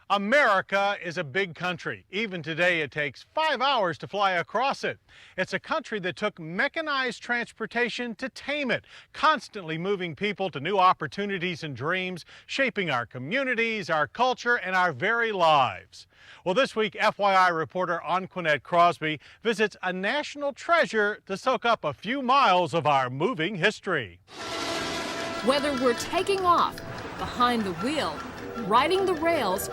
America is a big country. Even today, it takes 5 hours to fly across it. It's a country that took mechanized transportation to tame it, constantly moving people to new opportunities and dreams, shaping our communities, our culture, and our very lives. Well, this week, FYI reporter Anquinette Crosby visits a national treasure to soak up a few miles of our moving history. Whether we're taking off, behind the wheel, riding the rails,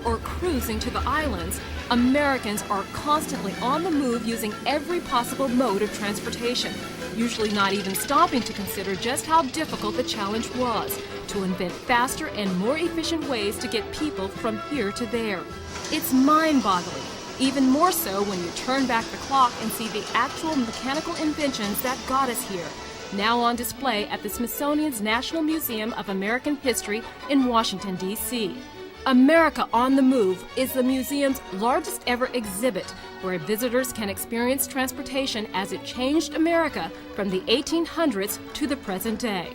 or cruising to the islands, Americans are constantly on the move using every possible mode of transportation, usually not even stopping to consider just how difficult the challenge was to invent faster and more efficient ways to get people from here to there. It's mind-boggling, even more so when you turn back the clock and see the actual mechanical inventions that got us here, now on display at the Smithsonian's National Museum of American History in Washington, D.C. America on the Move is the museum's largest ever exhibit, where visitors can experience transportation as it changed America from the 1800s to the present day.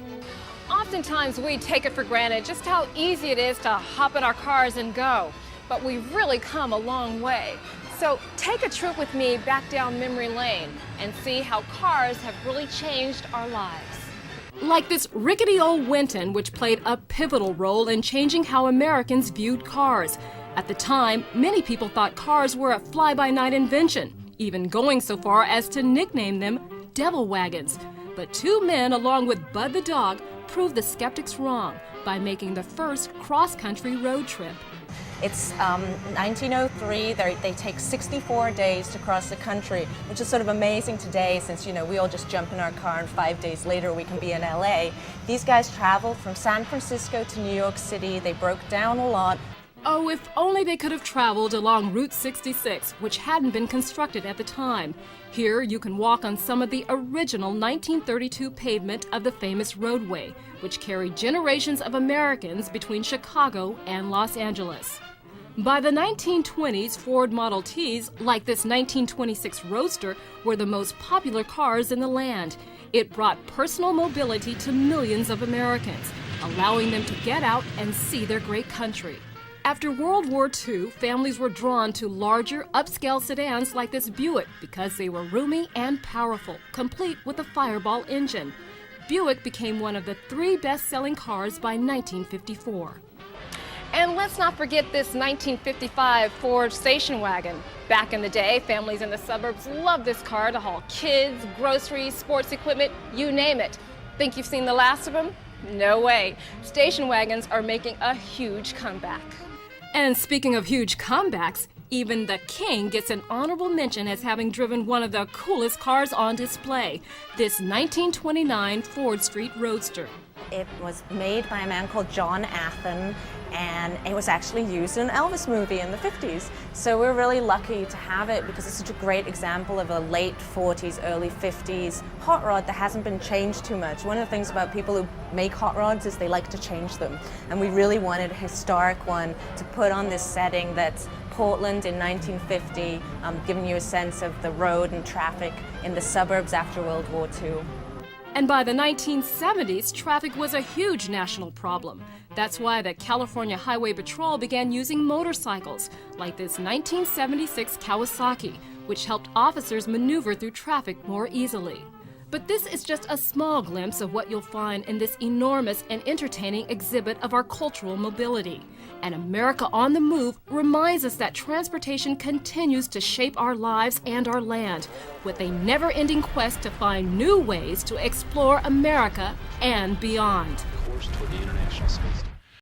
Oftentimes we take it for granted just how easy it is to hop in our cars and go, but we've really come a long way. So take a trip with me back down memory lane and see how cars have really changed our lives. Like this rickety old Winton, which played a pivotal role in changing how Americans viewed cars. At the time, many people thought cars were a fly-by-night invention, even going so far as to nickname them devil wagons. But two men, along with Bud the dog, proved the skeptics wrong by making the first cross-country road trip. It's 1903. They take 64 days to cross the country, which is sort of amazing today since, we all just jump in our car and 5 days later we can be in LA. These guys traveled from San Francisco to New York City. They broke down a lot. Oh, if only they could have traveled along Route 66, which hadn't been constructed at the time. Here, you can walk on some of the original 1932 pavement of the famous roadway, which carried generations of Americans between Chicago and Los Angeles. By the 1920s, Ford Model Ts, like this 1926 Roadster, were the most popular cars in the land. It brought personal mobility to millions of Americans, allowing them to get out and see their great country. After World War II, families were drawn to larger, upscale sedans like this Buick because they were roomy and powerful, complete with a Fireball engine. Buick became one of the 3 best-selling cars by 1954. And let's not forget this 1955 Ford station wagon. Back in the day, families in the suburbs loved this car to haul kids, groceries, sports equipment, you name it. Think you've seen the last of them? No way. Station wagons are making a huge comeback. And speaking of huge comebacks, even the King gets an honorable mention as having driven one of the coolest cars on display, this 1929 Ford Street Roadster. It was made by a man called John Athen, and it was actually used in an Elvis movie in the 50s. So we're really lucky to have it because it's such a great example of a late 40s, early 50s hot rod that hasn't been changed too much. One of the things about people who make hot rods is they like to change them. And we really wanted a historic one to put on this setting that's Portland in 1950, giving you a sense of the road and traffic in the suburbs after World War II. And by the 1970s, traffic was a huge national problem. That's why the California Highway Patrol began using motorcycles, like this 1976 Kawasaki, which helped officers maneuver through traffic more easily. But this is just a small glimpse of what you'll find in this enormous and entertaining exhibit of our cultural mobility. And America on the Move reminds us that transportation continues to shape our lives and our land, with a never-ending quest to find new ways to explore America and beyond. Course toward the International Space Station.